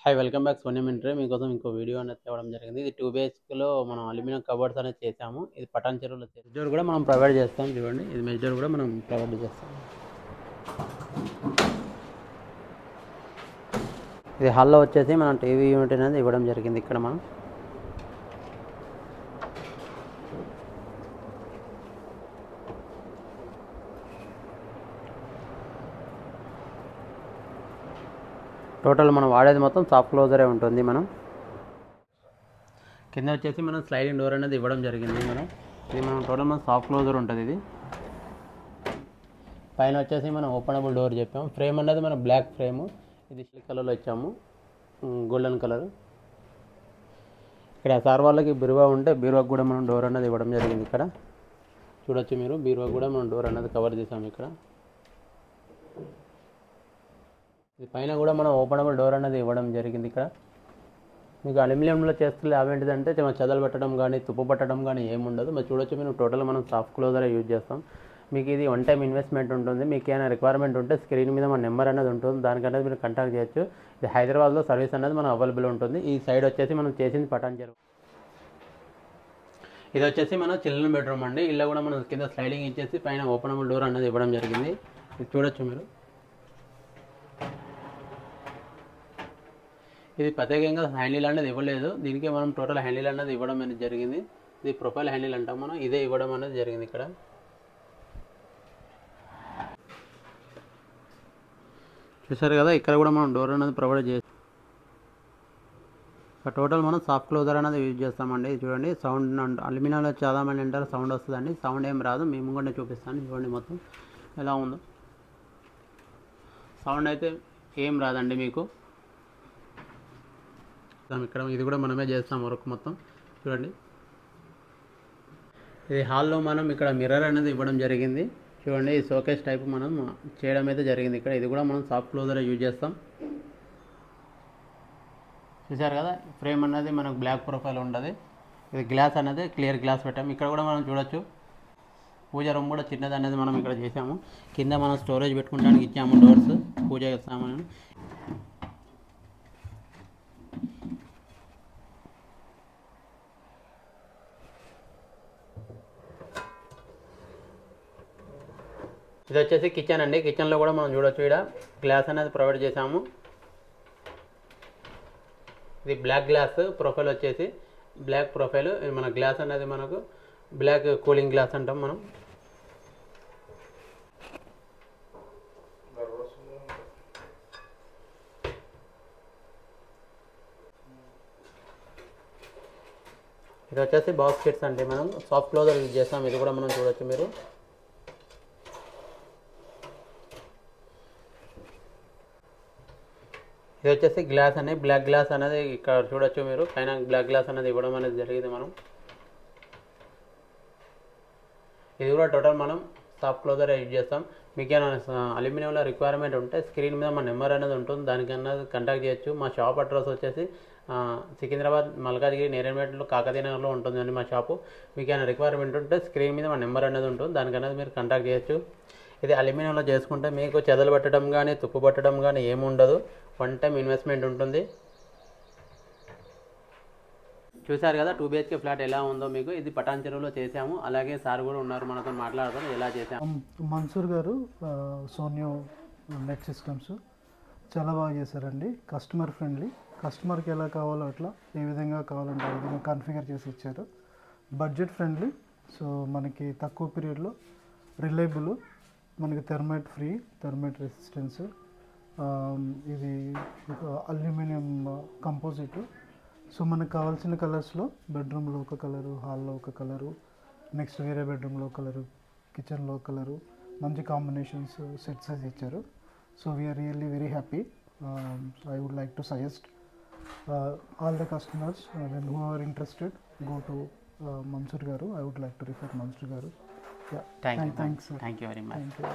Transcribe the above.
Hi welcome back Sonia మింట్రీ మీకోసం ఇంకో video అనేది తేవడం జరిగింది. ఇది 2 BHKలో మనం అల్యూమినియం కబోర్డ్స్ అనేది చేసాము. ఇది పటాన్ చెరువులో మెజర్ కూడా మనం ప్రొవైడ్ చేస్తాం. చూడండి, ఇది మెజర్ కూడా మనం ప్రొవైడ్ చేస్తాం. ఇది హాల్లో వచ్చేసి మనం టీవీ యూనిట్ అనేది ఇవ్వడం జరిగింది. ఇక్కడ మనం టోటల్ మనం వాడేది మొత్తం సాఫ్ట్ క్లోజరే ఉంటుంది. మనం కింద వచ్చేసి మనం స్లైడింగ్ డోర్ అనేది ఇవ్వడం జరిగింది. ఇది మనం టోటల్ మన సాఫ్ట్ క్లోజర్ ఉంటుంది. ఇది పైన వచ్చేసి మనం ఓపెనబుల్ డోర్ చెప్పాము. ఫ్రేమ్ అనేది మన బ్లాక్ ఫ్రేమ్, ఇది సిల్క్ కలర్లో ఇచ్చాము, గోల్డెన్ కలర్. ఇక్కడ సార్ వాళ్ళకి బీరువా ఉంటే బీరువాకి కూడా మనం డోర్ అనేది ఇవ్వడం జరిగింది. ఇక్కడ చూడొచ్చు మీరు, బీరువా కూడా మనం డోర్ అనేది కవర్ చేసాము. ఇక్కడ ఇది పైన కూడా మనం ఓపెనబుల్ డోర్ అనేది ఇవ్వడం జరిగింది. ఇక్కడ మీకు అల్యూమినియంలో చేస్తే అవేంటిదంటే చెదలు పెట్టడం కానీ తుప్పు పట్టడం కానీ ఏముండదు. మరి చూడొచ్చు మీరు, టోటల్ మనం సాఫ్ట్ క్లోజరే యూజ్ చేస్తాం. మీకు ఇది వన్ టైం ఇన్వెస్ట్మెంట్ ఉంటుంది. మీకు ఏమైనా రిక్వైర్మెంట్ ఉంటే స్క్రీన్ మీద మన నెంబర్ అనేది ఉంటుంది, దానికంటే మీరు కాంటాక్ట్ చేయొచ్చు. ఇది హైదరాబాద్లో సర్వీస్ అనేది మనం అవైలబుల్ ఉంటుంది. ఈ సైడ్ వచ్చేసి మనం చేసింది పటాన్ చెరువు. ఇది వచ్చేసి మన చిల్డ్రన్ బెడ్రూమ్ అండి. ఇలా కూడా మనం కింద స్లైడింగ్ ఇచ్చేసి పైన ఓపెనబుల్ డోర్ అనేది ఇవ్వడం జరిగింది. ఇది చూడొచ్చు మీరు. ఇది ప్రత్యేకంగా హ్యాండిల్ అనేది ఇవ్వలేదు, దీనికి మనం టోటల్ హ్యాండిల్ అనేది ఇవ్వడం అనేది జరిగింది. ఇది ప్రొఫైల్ హ్యాండిల్ అంటాం మనం, ఇదే ఇవ్వడం అనేది జరిగింది. ఇక్కడ చూసారు కదా, ఇక్కడ కూడా మనం డోర్ అనేది ప్రొవైడ్ చేస్తాం. టోటల్ మనం సాఫ్ట్ క్లోజర్ అనేది యూజ్ చేస్తామండి. చూడండి, సౌండ్ అల్యూమినియంలో చాలా మంది అంటారు సౌండ్ వస్తుందండి. సౌండ్ ఏం రాదు, మేము కూడా చూపిస్తాను. చూడండి మొత్తం ఎలా ఉందో, సౌండ్ అయితే ఏం రాదండి మీకు. ఇక్కడ ఇది కూడా మనమే చేస్తాం వర్క్ మొత్తం. చూడండి, ఇది హాల్లో మనం ఇక్కడ మిర్రర్ అనేది ఇవ్వడం జరిగింది. చూడండి, ఈ షోకేస్ టైప్ మనం చేయడం అయితే జరిగింది. ఇక్కడ ఇది కూడా మనం సాఫ్ట్ క్లోజర్ యూజ్ చేస్తాం. చూసారు కదా, ఫ్రేమ్ అనేది మనకు బ్లాక్ ప్రొఫైల్ ఉంటుంది. ఇది గ్లాస్ అనేది క్లియర్ గ్లాస్ పెట్టాము. ఇక్కడ కూడా మనం చూడొచ్చు, పూజ రూమ్ కూడా చిన్నది అనేది మనం ఇక్కడ చేసాము. కింద మనం స్టోరేజ్ పెట్టుకోవడానికి ఇచ్చాము డోర్స్, పూజ చేస్తామని. ఇది వచ్చేసి కిచెన్ అండి. కిచెన్లో కూడా మనం చూడొచ్చు, ఇక్కడ గ్లాస్ అనేది ప్రొవైడ్ చేసాము. ఇది బ్లాక్ గ్లాస్ ప్రొఫైల్ వచ్చేసి బ్లాక్ ప్రొఫైల్. మన గ్లాస్ అనేది మనకు బ్లాక్ కూలింగ్ గ్లాస్ అంటాం మనం. ఇది వచ్చేసి బాక్స్ కిట్స్ అంటే మనం సాఫ్ట్ క్లోజర్ యూజ్ చేస్తాం. ఇది కూడా మనం చూడొచ్చు మీరు. ఇది వచ్చేసి గ్లాస్ అనేది బ్లాక్ గ్లాస్ అనేది ఇక్కడ చూడొచ్చు మీరు, పైన బ్లాక్ గ్లాస్ అనేది ఇవ్వడం అనేది జరిగింది మనం. ఇది కూడా టోటల్ మనం సాఫ్ట్ క్లోజర్ యూజ్ చేస్తాం. మీకు ఏమైనా అల్యూమినియంలో రిక్వైర్మెంట్ ఉంటే స్క్రీన్ మీద మన నెంబర్ అనేది ఉంటుంది, దానికన్నా కాంటాక్ట్ చేయొచ్చు. మా షాప్ అడ్రస్ వచ్చేసి సికింద్రాబాద్ మల్కాజ్గిరి నేరేడ్మెట్లో కాకతీయ నగర్లో ఉంటుందండి మా షాపు. మీకు ఏమైనా రిక్వైర్మెంట్ ఉంటే స్క్రీన్ మీద మన నెంబర్ అనేది ఉంటుంది, దానికన్నా మీరు కాంటాక్ట్ చేయొచ్చు. ఇది అల్యూమినియంలో చేసుకుంటే మీకు చెదలు పట్టడం కానీ తుప్పు పట్టడం కానీ ఏముండదు, వన్ టైం ఇన్వెస్ట్మెంట్ ఉంటుంది. చూసారు కదా 2 BHK ఫ్లాట్ ఎలా ఉందో మీకు. ఇది పటాన్ చెరువులో చేసాము. అలాగే సార్ కూడా ఉన్నారు, మనతో మాట్లాడతాం ఎలా చేసాము. మన్సూర్ గారు, సోనియో నెట్ సిస్టమ్స్ చాలా బాగా చేశారండి. కస్టమర్ ఫ్రెండ్లీ, కస్టమర్కి ఎలా కావాలో అట్లా, ఏ విధంగా కావాలంటే ఆ విధంగా కాన్ఫిగర్ చేసి ఇచ్చారు. బడ్జెట్ ఫ్రెండ్లీ, సో మనకి తక్కువ పీరియడ్లో రిలయబుల్, మనకి థర్మైట్ ఫ్రీ, థర్మైట్ రెసిస్టెన్స్. ఇది అల్యూమినియం కంపోజిట్. సో మనకు కావాల్సిన కలర్స్లో బెడ్రూమ్లో ఒక కలరు, హాల్లో ఒక కలరు, నెక్స్ట్ వేరే బెడ్రూమ్లో ఒక కలరు, కిచెన్లో ఒక కలరు, మంచి కాంబినేషన్స్ సెట్ సైజ్ ఇచ్చారు. So we are really very happy. I would like to suggest all the customers who are interested, go to Mansoor garu. I would like to refer Mansoor garu. Yeah, thank you very much. Thank you.